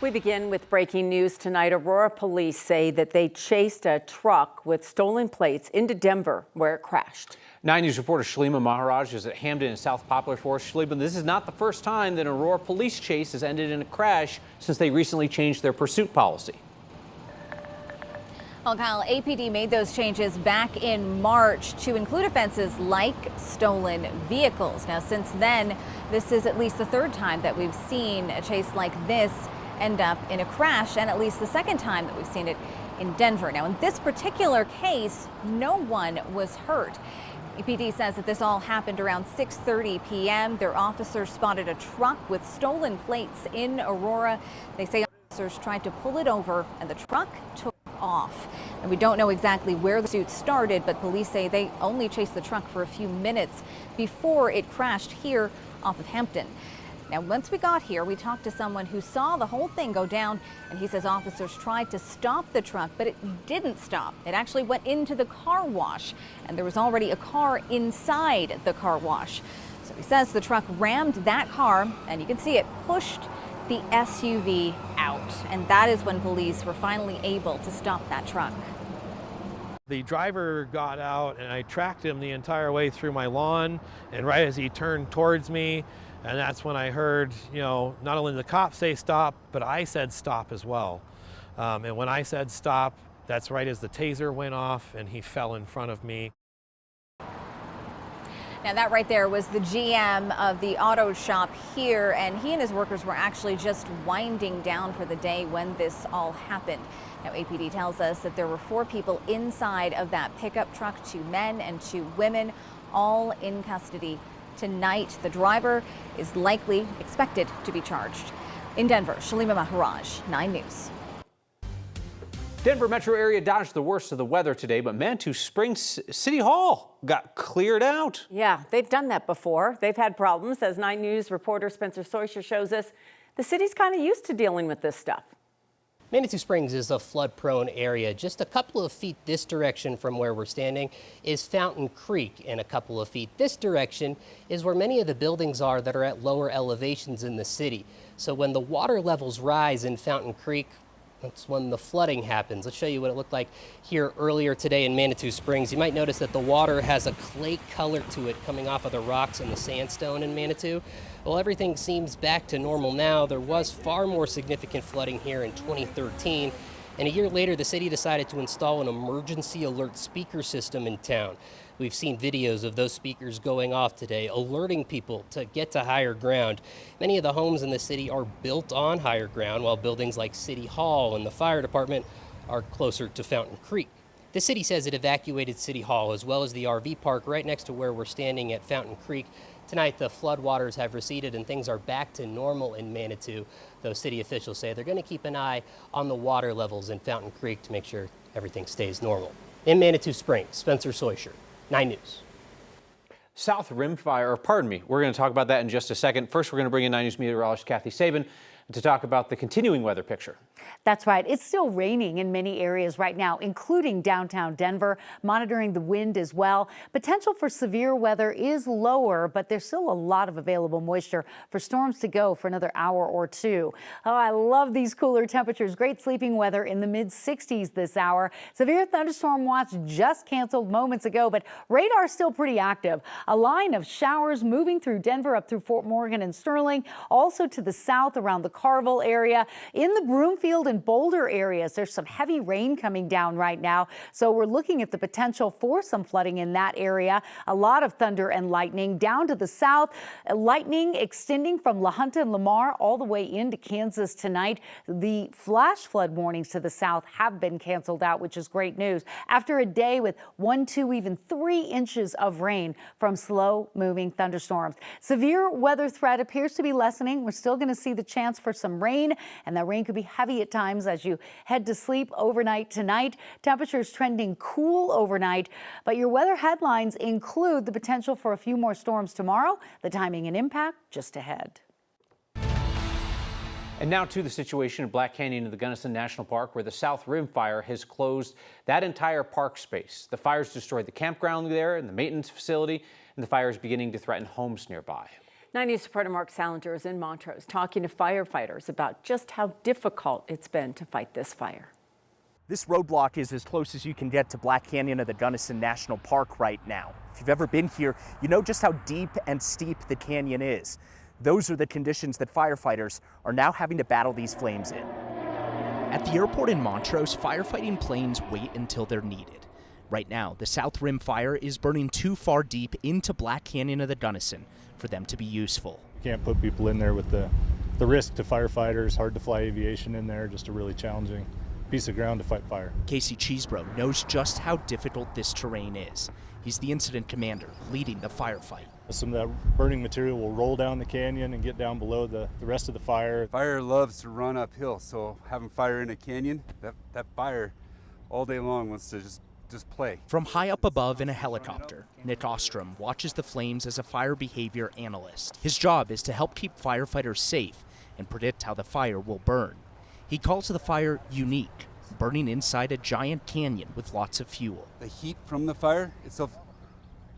We begin with breaking news tonight. Aurora Police say that they chased a truck with stolen plates into Denver, where it crashed. 9 News reporter Shalima Maharaj is at Hamden in South Poplar Forest. Shalima, this is not the first time that an Aurora Police chase has ended in a crash since they recently changed their pursuit policy. Well, Kyle, APD made those changes back in March to include offenses like stolen vehicles. Now, since then, this is at least the third time that we've seen a chase like this end up in a crash, and at least the second time that we've seen it in Denver. Now, in this particular case, no one was hurt. APD says that this all happened around 6:30 p.m. Their officers spotted a truck with stolen plates in Aurora. They say officers tried to pull it over and the truck took off. And we don't know exactly where the pursuit started, but police say they only chased the truck for a few minutes before it crashed here off of Hampton. Now, once we got here, we talked to someone who saw the whole thing go down, and he says officers tried to stop the truck, but it didn't stop. It actually went into the car wash, and there was already a car inside the car wash. So he says the truck rammed that car, and you can see it pushed the SUV out, and that is when police were finally able to stop that truck. The driver got out, and I tracked him the entire way through my lawn, and right as he turned towards me, and that's when I heard, not only did the cops say stop, but I said stop as well. And when I said stop, that's right as the taser went off and he fell in front of me. Now, that right there was the GM of the auto shop here, and he and his workers were actually just winding down for the day when this all happened. Now, APD tells us that there were 4 people inside of that pickup truck, 2 men and 2 women, all in custody tonight. The driver is likely expected to be charged. In Denver, Shalima Maharaj, 9 News. Denver metro area dodged the worst of the weather today, but Manitou Springs City Hall got cleared out. Yeah, they've done that before. They've had problems. As 9 News reporter Spencer Soysher shows us, the city's kind of used to dealing with this stuff. Manitou Springs is a flood-prone area. Just a couple of feet this direction from where we're standing is Fountain Creek, and a couple of feet this direction is where many of the buildings are that are at lower elevations in the city. So when the water levels rise in Fountain Creek, that's when the flooding happens. Let's show you what it looked like here earlier today in Manitou Springs. You might notice that the water has a clay color to it coming off of the rocks and the sandstone in Manitou. Well, everything seems back to normal now. There was far more significant flooding here in 2013. And a year later, the city decided to install an emergency alert speaker system in town. We've seen videos of those speakers going off today, alerting people to get to higher ground. Many of the homes in the city are built on higher ground, while buildings like City Hall and the fire department are closer to Fountain Creek. The city says it evacuated City Hall as well as the RV park right next to where we're standing at Fountain Creek. Tonight, the floodwaters have receded and things are back to normal in Manitou, though city officials say they're going to keep an eye on the water levels in Fountain Creek to make sure everything stays normal. In Manitou Springs, Spencer Soysher, 9 News. South Rim Fire, we're going to talk about that in just a second. First, we're going to bring in 9 News meteorologist Kathy Sabin to talk about the continuing weather picture. That's right. It's still raining in many areas right now, including downtown Denver, monitoring the wind as well. Potential for severe weather is lower, but there's still a lot of available moisture for storms to go for another hour or 2. Oh, I love these cooler temperatures. Great sleeping weather in the mid-60s this hour. Severe thunderstorm watch just canceled moments ago, but radar still pretty active. A line of showers moving through Denver up through Fort Morgan and Sterling, also to the south around the Carville area. In the Broomfield and Boulder areas, there's some heavy rain coming down right now, so we're looking at the potential for some flooding in that area. A lot of thunder and lightning down to the south. Lightning extending from La Junta and Lamar all the way into Kansas tonight. The flash flood warnings to the south have been canceled out, which is great news after a day with 1, 2, even 3 inches of rain from slow-moving thunderstorms. Severe weather threat appears to be lessening. We're still going to see the chance for some rain, and that rain could be heavy at times as you head to sleep overnight tonight. Temperatures trending cool overnight, but your weather headlines include the potential for a few more storms tomorrow. The timing and impact just ahead. And now to the situation in Black Canyon in the Gunnison National Park, where the South Rim Fire has closed that entire park space. The fires destroyed the campground there and the maintenance facility, and the fire is beginning to threaten homes nearby. 9 News reporter Mark Salinger is in Montrose talking to firefighters about just how difficult it's been to fight this fire. This roadblock is as close as you can get to Black Canyon of the Gunnison National Park right now. If you've ever been here, you know just how deep and steep the canyon is. Those are the conditions that firefighters are now having to battle these flames in. At the airport in Montrose, firefighting planes wait until they're needed. Right now, the South Rim fire is burning too far deep into Black Canyon of the Gunnison for them to be useful. You can't put people in there with the risk to firefighters, hard to fly aviation in there, just a really challenging piece of ground to fight fire. Casey Cheesebro knows just how difficult this terrain is. He's the incident commander leading the firefight. Some of that burning material will roll down the canyon and get down below the rest of the fire. Fire loves to run uphill, so having fire in a canyon, that fire all day long wants to just play. From high up above in a helicopter, Nick Ostrom watches the flames as a fire behavior analyst. His job is to help keep firefighters safe and predict how the fire will burn. He calls the fire unique, burning inside a giant canyon with lots of fuel. The heat from the fire itself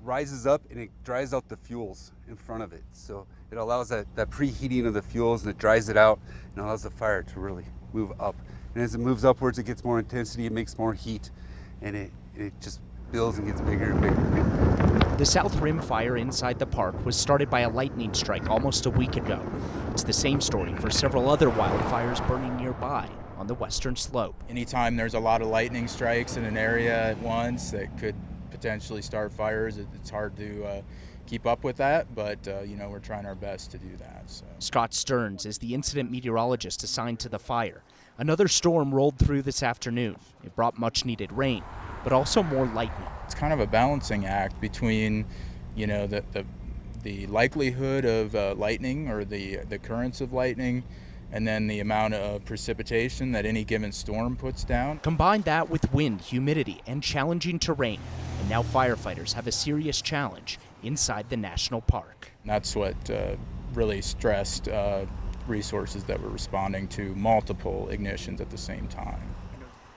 rises up and it dries out the fuels in front of it. So it allows that preheating of the fuels, and it dries it out and allows the fire to really move up. And as it moves upwards, it gets more intensity, it makes more heat, and it just builds and gets bigger and bigger. The South Rim fire inside the park was started by a lightning strike almost a week ago. It's the same story for several other wildfires burning nearby on the western slope. Anytime there's a lot of lightning strikes in an area at once that could potentially start fires, it's hard to keep up with that, but we're trying our best to do that. So. Scott Stearns is the incident meteorologist assigned to the fire. Another storm rolled through this afternoon. It brought much needed rain, but also more lightning. It's kind of a balancing act between, the likelihood of lightning or the occurrence of lightning, and then the amount of precipitation that any given storm puts down. Combine that with wind, humidity, and challenging terrain, and now firefighters have a serious challenge inside the national park. And that's what really stressed resources that were responding to multiple ignitions at the same time.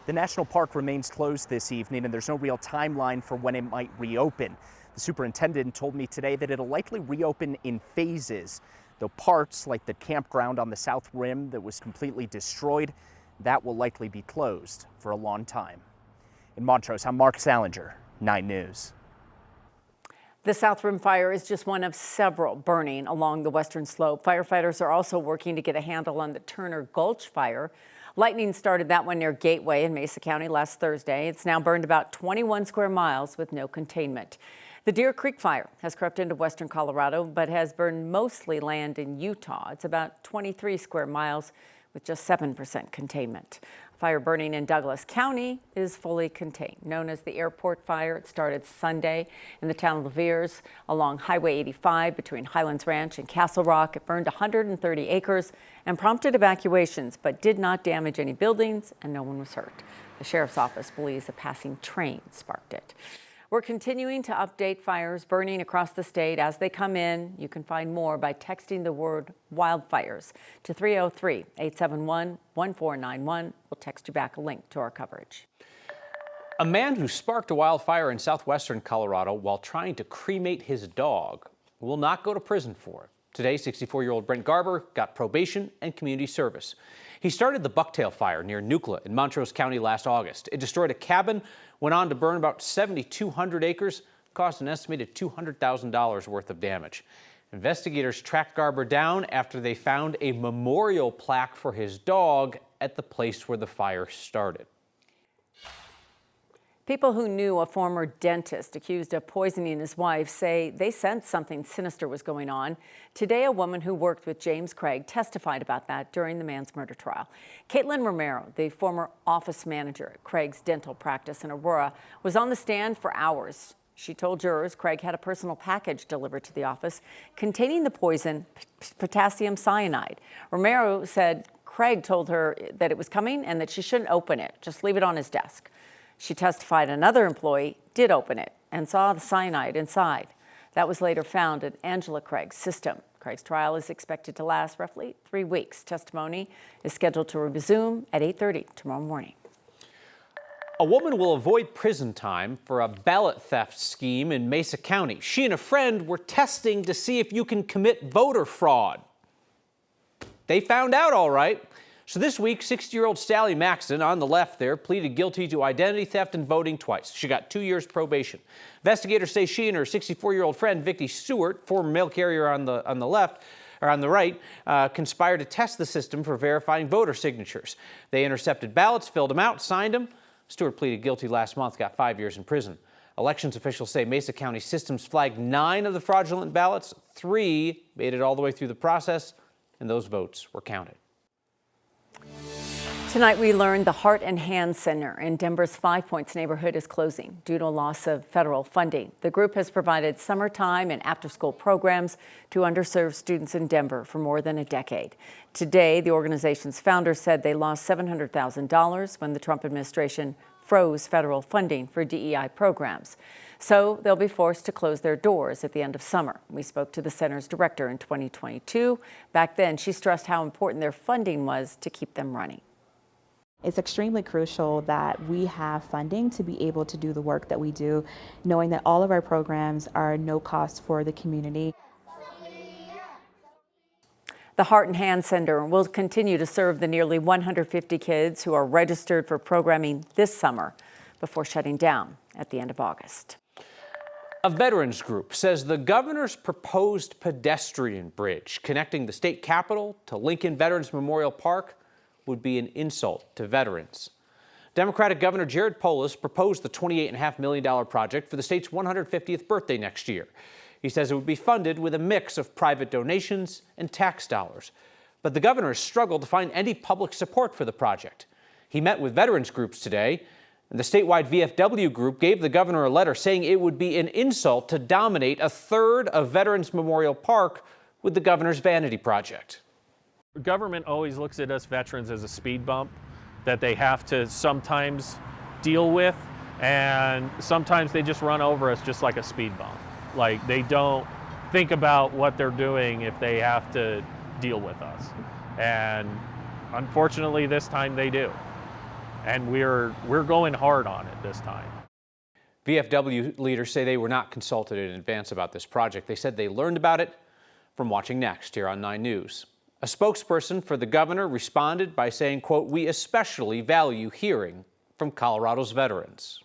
The national park remains closed this evening, and there's no real timeline for when it might reopen. The superintendent told me today that it'll likely reopen in phases, though parts like the campground on the South Rim that was completely destroyed, that will likely be closed for a long time. In Montrose, I'm Mark Salinger, 9 News. The South Rim fire is just one of several burning along the western slope. Firefighters are also working to get a handle on the Turner Gulch fire. Lightning started that one near Gateway in Mesa County last Thursday. It's now burned about 21 square miles with no containment. The Deer Creek fire has crept into western Colorado, but has burned mostly land in Utah. It's about 23 square miles with just 7% containment. Fire burning in Douglas County is fully contained. Known as the airport fire, it started Sunday in the town of Leviers along Highway 85 between Highlands Ranch and Castle Rock. It burned 130 acres and prompted evacuations, but did not damage any buildings, and no one was hurt. The sheriff's office believes a passing train sparked it. We're continuing to update fires burning across the state as they come in. You can find more by texting the word wildfires to 303-871-1491. We'll text you back a link to our coverage. A man who sparked a wildfire in southwestern Colorado while trying to cremate his dog will not go to prison for it. Today, 64-year-old Brent Garber got probation and community service. He started the Bucktail Fire near Nucla in Montrose County last August. It destroyed a cabin, went on to burn about 7,200 acres, caused an estimated $200,000 worth of damage. Investigators tracked Garber down after they found a memorial plaque for his dog at the place where the fire started. People who knew a former dentist accused of poisoning his wife say they sensed something sinister was going on. Today, a woman who worked with James Craig testified about that during the man's murder trial. Caitlin Romero, the former office manager at Craig's dental practice in Aurora, was on the stand for hours. She told jurors Craig had a personal package delivered to the office containing the poison potassium cyanide. Romero said Craig told her that it was coming and that she shouldn't open it, just leave it on his desk. She testified another employee did open it and saw the cyanide inside. That was later found in Angela Craig's system. Craig's trial is expected to last roughly 3 weeks. Testimony is scheduled to resume at 8:30 tomorrow morning. A woman will avoid prison time for a ballot theft scheme in Mesa County. She and a friend were testing to see if you can commit voter fraud. They found out all right. So this week, 60-year-old Sally Maxton, on the left there, pleaded guilty to identity theft and voting twice. She got 2 years probation. Investigators say she and her 64-year-old friend, Vicki Stewart, former mail carrier on the left, or on the right, conspired to test the system for verifying voter signatures. They intercepted ballots, filled them out, signed them. Stewart pleaded guilty last month, got 5 years in prison. Elections officials say Mesa County systems flagged 9 of the fraudulent ballots. 3 made it all the way through the process, and those votes were counted. Tonight we learned the Heart and Hand Center in Denver's Five Points neighborhood is closing due to a loss of federal funding. The group has provided summertime and after-school programs to underserved students in Denver for more than a decade. Today, the organization's founder said they lost $700,000 when the Trump administration froze federal funding for DEI programs. So they'll be forced to close their doors at the end of summer. We spoke to the center's director in 2022. Back then, she stressed how important their funding was to keep them running. It's extremely crucial that we have funding to be able to do the work that we do, knowing that all of our programs are no cost for the community. The Heart and Hand Center will continue to serve the nearly 150 kids who are registered for programming this summer before shutting down at the end of August. A veterans group says the governor's proposed pedestrian bridge connecting the state capitol to Lincoln Veterans Memorial Park would be an insult to veterans. Democratic Governor Jared Polis proposed the $28.5 million project for the state's 150th birthday next year. He says it would be funded with a mix of private donations and tax dollars. But the governor has struggled to find any public support for the project. He met with veterans groups today, and the statewide VFW group gave the governor a letter saying it would be an insult to dominate a third of Veterans Memorial Park with the governor's vanity project. Government always looks at us veterans as a speed bump that they have to sometimes deal with, and sometimes they just run over us just like a speed bump. Like, they don't think about what they're doing if they have to deal with us. And unfortunately this time they do. And we're going hard on it this time. VFW leaders say they were not consulted in advance about this project. They said they learned about it from watching Next here on 9 News. A spokesperson for the governor responded by saying, quote, "We especially value hearing from Colorado's veterans."